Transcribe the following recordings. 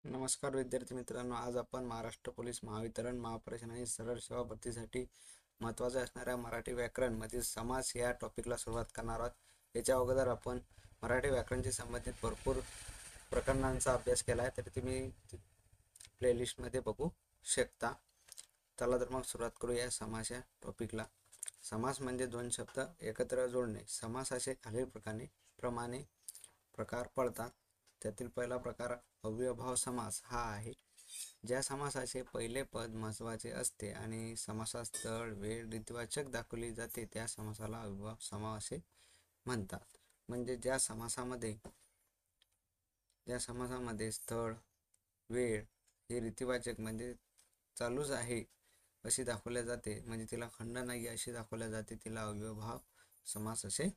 नमस्कार विद्यार्थी मित्रांनो, आज आपण महाराष्ट्र पोलीस महावितरण महापरीक्षा आणि सरळ सेवा भरतीसाठी महत्त्वाचे असणाऱ्या मराठी व्याकरण मधील समास या टॉपिकला सुरुवात करणार आहोत। याच्या अगोदर आपण मराठी व्याकरणशी संबंधित भरपूर प्रकरणांचा अभ्यास केला आहे, तर तुम्ही प्लेलिस्टमध्ये बघू शकता। चला तर मग सुरुवात करू या समास या टॉपिकला। समास म्हणजे दोन शब्द एकत्र जोडणे। समासाचे खालील प्रमाणे प्रकार पडतात। त्यातील पहिला प्रकार अव्ययभाव समास हा आहे। ज्या समासाचे पहिले पद महत्त्वाचे असते आणि समासात स्थळ वेळ रीतिवाचक दाखवली जाते त्या समासाला अव्ययभाव समास असे म्हणतात। म्हणजे ज्या समासामध्ये स्थळ वेळ हे रीतिवाचक म्हणजे चालूच आहे अशी दाखवल्या जाते, म्हणजे तिला खंड नाही अशी दाखवल्या जाते, तिला अव्ययभाव समास असे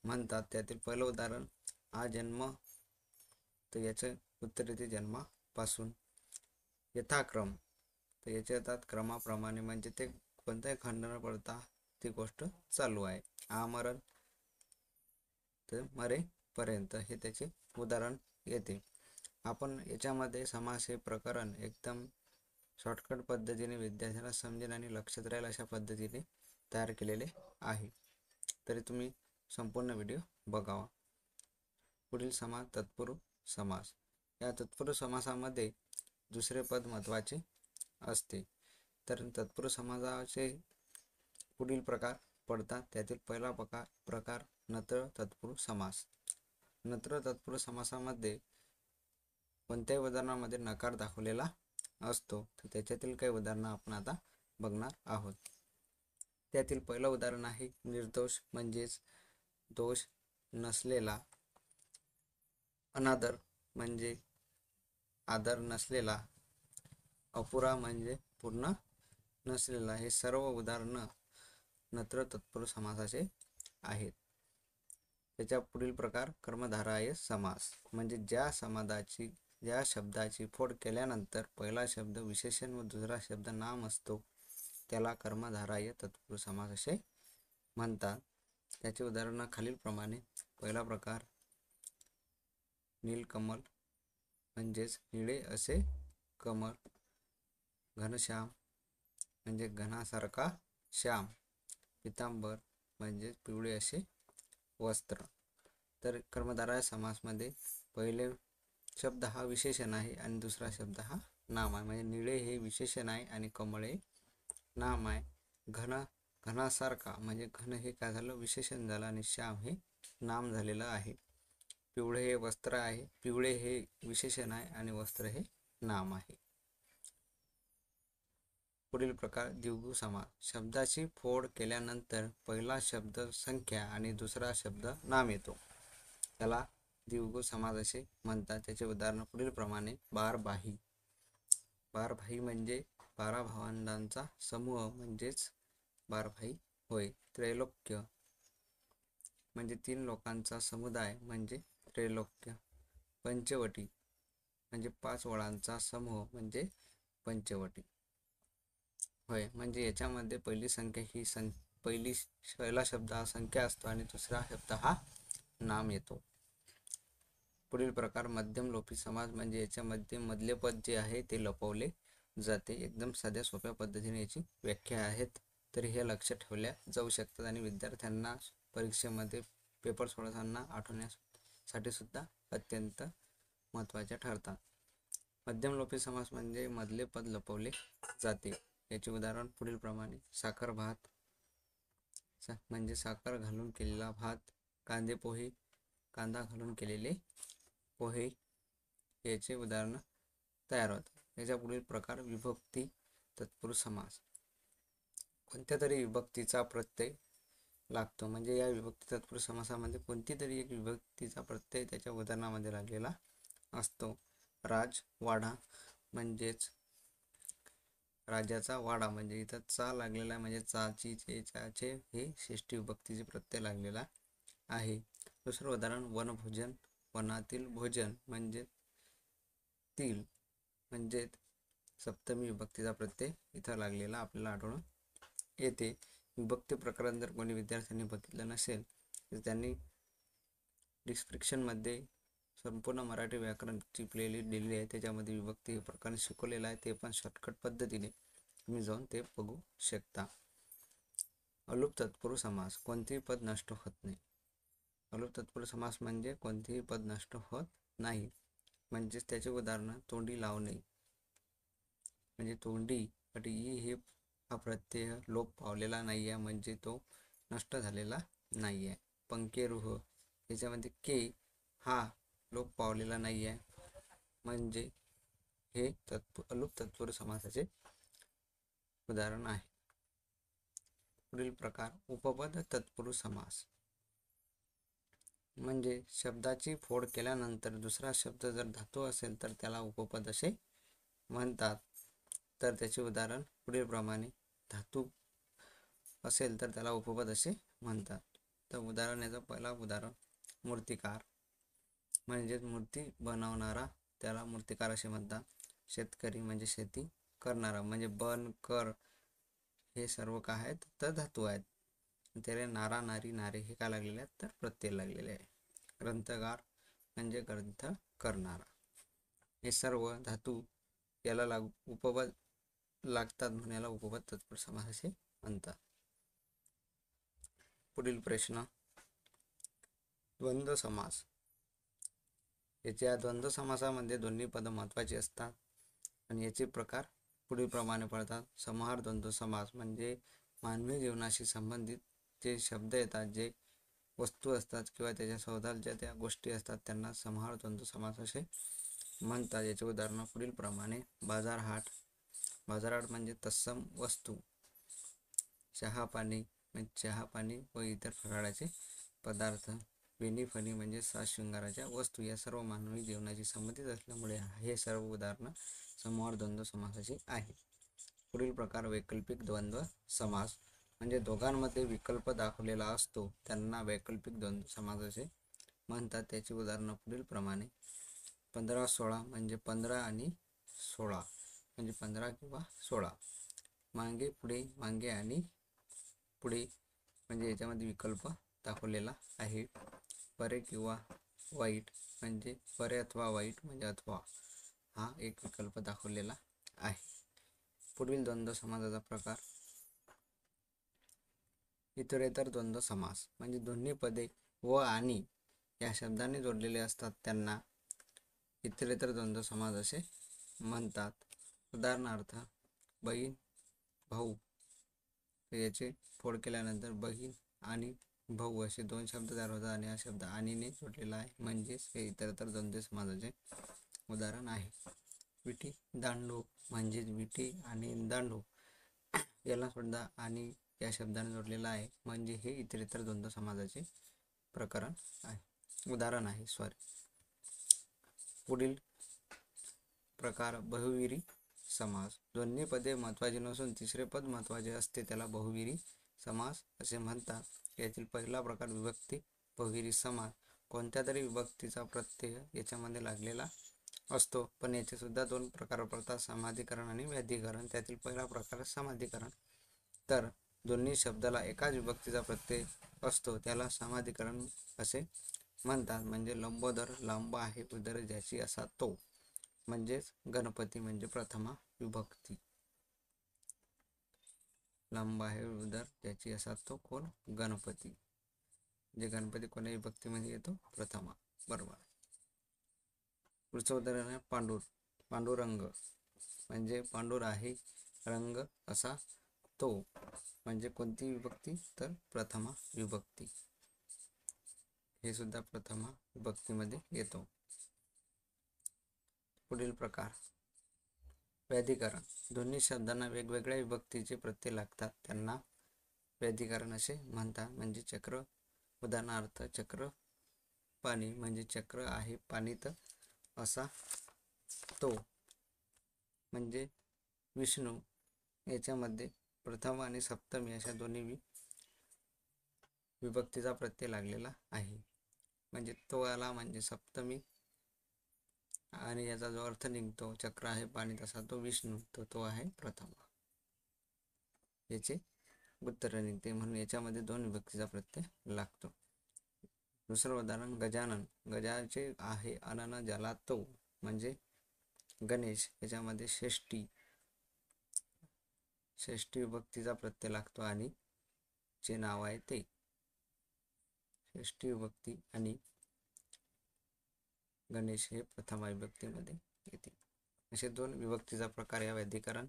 म्हणतात। त्यातील पहिलं उदाहरण हा जन्म, तर याचे उत्तर येते जन्मापासून। यथाक्रम, तर याचे येतात क्रमाप्रमाणे, म्हणजे ते कोणताही खंड न पडता ती गोष्ट चालू आहे। आमरण, तर मरेपर्यंत हे त्याचे उदाहरण येते। आपण याच्यामध्ये समास हे प्रकरण एकदम शॉर्टकट पद्धतीने विद्यार्थ्यांना समजेल आणि लक्षात राहील अशा पद्धतीने तयार केलेले आहे, तरी तुम्ही संपूर्ण व्हिडिओ बघावा। पुढील समास तत्पुरुष समास। या तत्पुरुष समासामध्ये दुसरे पद महत्त्वाचे असते। तर तत्पुरुष समासाचे पुढील प्रकार पडतात। त्यातील पहिला प्रकार नत्र तत्पुरुष समास। नत्र तत्पुरुष समासामध्ये कोणत्याही उदाहरणामध्ये नकार दाखवलेला असतो, तर त्याच्यातील काही उदाहरणं आपण आता बघणार आहोत। त्यातील पहिलं उदाहरण आहे निर्दोष, म्हणजेच दोष नसलेला। अनादर म्हणजे आदर नसलेला। अपुरा म्हणजे पूर्ण नसलेला। हे सर्व उदाहरणं नत्र तत्पुरुष समासाचे आहेत। त्याच्या पुढील प्रकार कर्मधारय समास, म्हणजे ज्या शब्दाची फोड केल्यानंतर पहिला शब्द विशेषण व दुसरा शब्द नाम असतो त्याला कर्मधारय तत्पुरुष समास असे म्हणतात। त्याचे उदाहरण खालीलप्रमाणे। पहिला प्रकार नीलकमल, म्हणजेच निळे असे कमल। घनश्याम म्हणजे घनासारखा श्याम। पितांबर म्हणजे पिवळे असे वस्त्र। तर कर्मधारय समासमध्ये पहिले शब्द हा विशेषण आहे आणि दुसरा शब्द हा नाम आहे, म्हणजे निळे हे विशेषण आहे आणि कमळ हे नाम आहे। घनासारखा म्हणजे घन हे काय झालं, विशेषण झालं, आणि श्याम हे नाम झालेलं आहे। पिवळे हे वस्त्र आहे, पिवळे हे विशेषण आहे आणि वस्त्र हे नाम आहे। पुढील प्रकार द्विगु समास। शब्दाची फोड केल्यानंतर पहिला शब्द संख्या आणि दुसरा शब्द नाम येतो, त्याला द्विगु समास असे म्हणतात। त्याचे उदाहरण पुढील प्रमाणे। बारभाई, बारभाई म्हणजे 12 भावंडांचा समूह, म्हणजेच बारभाई होय। त्रैलोक्य म्हणजे 3 लोकांचा समुदाय, म्हणजे त्रैलोक्य। पंचवटी म्हणजे 5 वडांचा समूह, म्हणजे पंचवटी होय। म्हणजे याच्यामध्ये पहिली संख्या ही पहिला शब्द हा संख्या असतो आणि दुसरा शब्द हा नाम येतो। पुढील प्रकार मध्यम लोपी समास, म्हणजे याच्यामध्ये मधले पद जे आहे ते लपवले जाते। एकदम साध्या सोप्या पद्धतीने याची व्याख्या आहेत, तरी हे लक्षात ठेवल्या जाऊ शकतात आणि विद्यार्थ्यांना परीक्षेमध्ये पेपर सोडवताना आठवण्यासाठी सुद्धा अत्यंत महत्त्वाचे ठरतात। मध्यम लोपी समास म्हणजे मधले पद लपवले जाते। याचे उदाहरण पुढील प्रमाणे। साखर भात म्हणजे साखर घालून केलेला भात। कांदे पोहे, कांदा घालून केलेले पोहे, याचे उदाहरण तयार होतात। याच्या पुढील प्रकार विभक्ती तत्पुरुष समास। कोणत्या तरी विभक्तीचा प्रत्यय लागतो, म्हणजे या विभक्ती तत्पुरुष समासामध्ये कोणती तरी एक विभक्तीचा प्रत्यय त्याच्या उदाहरणामध्ये लागलेला असतो। राजवाडा म्हणजेच राजाचा वाडा, म्हणजे इथं चा लागलेला आहे, म्हणजे चाची चे चाचे हे षष्ठी विभक्तीचे प्रत्यय लागलेला आहे। दुसरं उदाहरण वनभोजन, वनातील भोजन म्हणजे तील, म्हणजे सप्तमी विभक्तीचा प्रत्यय इथं लागलेला आपल्याला आढळून येते। विभक्ती प्रकरण जर कोणी विद्यार्थ्यांनी बघितलं नसेल तर त्यांनी डिस्क्रिप्शनमध्ये संपूर्ण मराठी व्याकरणची प्लेलिस्ट दिलेली आहे, त्याच्यामध्ये विभक्ती हे प्रकरण शिकवलेलं आहे, ते पण शॉर्टकट पद्धतीने तुम्ही जाऊन ते बघू शकता. अलुप तत्पुरुष समास, कोणतेही पद नष्ट होत नाही. अलुप तत्पुरुष समास म्हणजे कोणतेही पद नष्ट होत नाही. म्हणजेच त्याचे उदाहरण तोंडी लावणे, म्हणजे तोंडी साठी हे हा प्रत्यय लोप पावलेला नाही आहे, म्हणजे तो नष्ट झालेला नाही आहे. पंकेरुह याच्यामध्ये के हा लोप पावलेला नाही आहे, म्हणजे हे अलुप तत्पुरुष समासाचे उदाहरण आहे. पुढील प्रकार उपपद तत्पुरुष समास, म्हणजे शब्दाची फोड केल्यानंतर दुसरा शब्द जर धातू असेल तर त्याला उपपद असे म्हणतात. तर त्याचे उदाहरण पुढील प्रमाणे, धातू असेल तर त्याला उपपद असे म्हणतात. तर उदाहरण, याचं पहिला उदाहरण मूर्तिकार, म्हणजेच मूर्ती बनवणारा त्याला मूर्तिकार असे म्हणतात. शेतकरी म्हणजे शेती करणारा, म्हणजे बन कर हे सर्व काय आहेत तर धातू आहेत. त्याला नारा नारी नारे हे काय लागलेले आहेत तर प्रत्यय लागलेले आहे. ग्रंथकार म्हणजे ग्रंथ करणारा, हे सर्व धातू याला उपपद लागतात, म्हणून याला उपपद तत्पुरुष समास असे म्हणतात. पुढील प्रश्न, द्वंद्व समास. याच्या द्वंद्व समासामध्ये दोन्ही पद महत्त्वाची असतात आणि याचे प्रकार पुढील प्रमाणे पडतात. समाहार द्वंद्व समास, म्हणजे मानवी जीवनाशी संबंधित जे शब्द येतात, जे वस्तू असतात किंवा त्याच्या सभोवतालच्या त्या गोष्टी असतात, त्यांना समाहार द्वंद्व समास असे म्हणतात. याचे उदाहरण पुढील प्रमाणे, बाजारहाट, बाजारहाट म्हणजे तत्सम वस्तू. चहा पाणी म्हणजे चहा पाणी व इतर फराळाचे पदार्थ. वेणी फणी म्हणजे साज शृंगाराच्या वस्तू. या सर्व मानवी जीवनाशी संबंधित असल्यामुळे हे सर्व उदाहरणं समाहार द्वंद्व समासाचे आहे. पुढील प्रकार वैकल्पिक द्वंद्व समास, म्हणजे दोघांमध्ये विकल्प दाखवलेला असतो त्यांना वैकल्पिक द्वंद्व समास असे म्हणतात. त्याची उदाहरणं पुढील प्रमाणे, 15-16 म्हणजे 15 आणि 16, म्हणजे 15 किंवा 16. मागे पुढे, मागे आणि पुढे, म्हणजे याच्यामध्ये विकल्प दाखवलेला आहे. बरे किंवा वाईट, म्हणजे बरे अथवा वाईट, म्हणजे अथवा हा एक विकल्प दाखवलेला आहे. पुढील द्वंद्व समासाचा प्रकार इतरेतर द्वंद्व समास, म्हणजे दोन्ही पदे व आणि या शब्दाने जोडलेले असतात त्यांना इतरेतर द्वंद्व समास असे म्हणतात. उदाहरणार्थ, बहीण भाऊ, याचे फोड केल्यानंतर बहीण आणि भाऊ असे दोन शब्द तयार होतात आणि हा शब्द आणीने जोडलेला आहे, म्हणजेच हे इतरेतर द्वंद्व समासाचे उदाहरण आहे. विटी दांडू, म्हणजेच विटी आणि दांडू याला सुद्धा आणि या शब्दाने जोडलेला आहे, म्हणजे हे इतरेतर द्वंद्व समासाचे प्रकरण आहे, उदाहरण आहे. पुढील प्रकार बहुविरी समास, दोन्ही पदे महत्त्वाची नसून तिसरे पद महत्त्वाचे असते त्याला बहुविरी समास असे म्हणतात. यातील पहिला प्रकार विभक्ती बहुविरी समास, कोणत्या तरी विभक्तीचा प्रत्यय याच्यामध्ये लागलेला असतो, पण याचे सुद्धा दोन प्रकार पडतात, समाधिकरण आणि व्याधिकरण. त्यातील पहिला प्रकार समाधिकरण, तर दोन्ही शब्दाला एकाच विभक्तीचा प्रत्यय असतो त्याला समाधिकरण असे म्हणतात. म्हणजे लंबोदर, लांब आहे उदर ज्याची असा तो, म्हणजेच गणपती म्हणजे प्रथमा विभक्ती. लांब आहे उदर ज्याची असा तो कोण, गणपती, म्हणजे गणपती कोणत्या विभक्तीमध्ये येतो, प्रथमा. बरोबर. पुढचं उदाहरण आहे पांडुरंग, म्हणजे पांडुर आहे रंग असा तो, म्हणजे कोणती विभक्ती तर प्रथमा विभक्ती, हे सुद्धा प्रथमा विभक्तीमध्ये येतो. पुढील प्रकार व्याधिकरण, दोन्ही शब्दांना वेगवेगळ्या विभक्तीचे प्रत्यय लागतात त्यांना व्याधिकरण असे म्हणतात. म्हणजे चक्र, उदाहरणार्थ चक्र पाणी, म्हणजे चक्र आहे पाणीत असा तो, म्हणजे विष्णू. याच्यामध्ये प्रथम आणि सप्तमी अशा दोन्ही विभक्तीचा प्रत्यय लागलेला आहे, म्हणजे तो आला म्हणजे सप्तमी, आणि याचा जो अर्थ निघतो चक्र आहे पाणी तसा तो विष्णू, तो आहे प्रथमा, याचे उत्तर निघते, म्हणून याच्यामध्ये दोन विभक्तीचा प्रत्यय लागतो. दुसरं उदाहरण गजानन, गजाचे आहे अनन ज्याला तो, म्हणजे गणेश याच्यामध्ये षष्ठी विभक्तीचा प्रत्यय लागतो आणि जे नाव आहे ते षष्ठी विभक्ती आणि गणेश हे प्रथम विभक्तीमध्ये येते. असे 2 विभक्तीचा प्रकार या व्याधिकरण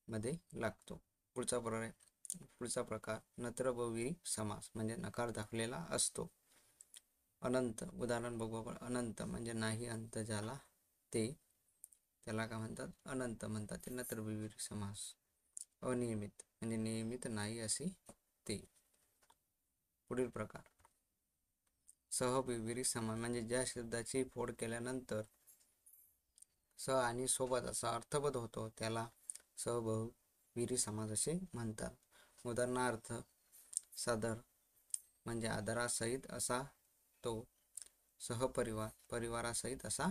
मध्ये लागतो. पुढचा प्रकार नत्र बहुव्रीही समास, म्हणजे नकार दाखवलेला असतो. अनंत, उदाहरण बघू आपण. अनंत म्हणजे नाही अंत ज्याला ते, त्याला काय म्हणतात? अनंत म्हणतात. ते नत्र बहुव्रीही समास. अनियमित म्हणजे नियमित नाही असे ते. पुढील प्रकार सहबहुव्रीही समास, म्हणजे ज्या शब्दाची फोड केल्यानंतर स आणि सोबत असा अर्थबोध होतो त्याला सहबहुव्रीही समास असे म्हणतात. उदाहरणार्थ सदर म्हणजे आदरासहित असा तो, सहपरिवार परिवारासहित असा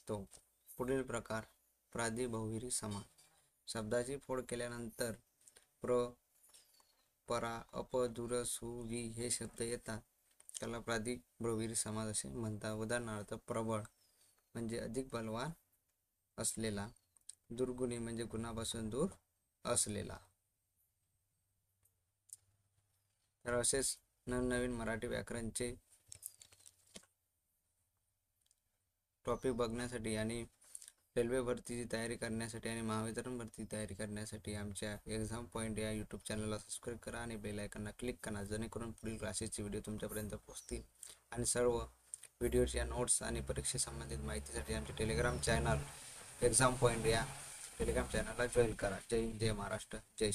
तो. पुढील प्रकार प्रादि बहुव्रीही समास, शब्दाची फोड केल्यानंतर प्र, परा, अप, दूर, सु, वि हे शब्द येतात त्याला प्रादि बहुव्रीही समास असे म्हणतात. उदाहरणार्थ प्रबळ म्हणजे अधिक बलवान असलेला, दुर्गुणी म्हणजे गुणापासून दूर असलेला. तर असेच नवनवीन मराठी व्याकरणचे टॉपिक बघण्यासाठी आणि रेल्वे भरतीची तयारी करण्यासाठी आणि महावितरण भरतीची तयारी करण्यासाठी आमच्या एक्झाम पॉईंट या यूट्यूब चॅनलला सबस्क्राईब करा आणि बेल आयकॉनला क्लिक करा, जेणेकरून पुढील क्लासेसचे व्हिडिओ तुमच्यापर्यंत पोहोचतील. आणि सर्व व्हिडिओच्या नोट्स आणि परीक्षेसंबंधित माहितीसाठी आमचे टेलिग्राम चॅनल एक्झाम पॉईंट या टेलिग्राम चॅनलला जॉईन करा. जय हिंद, जय महाराष्ट्र, जय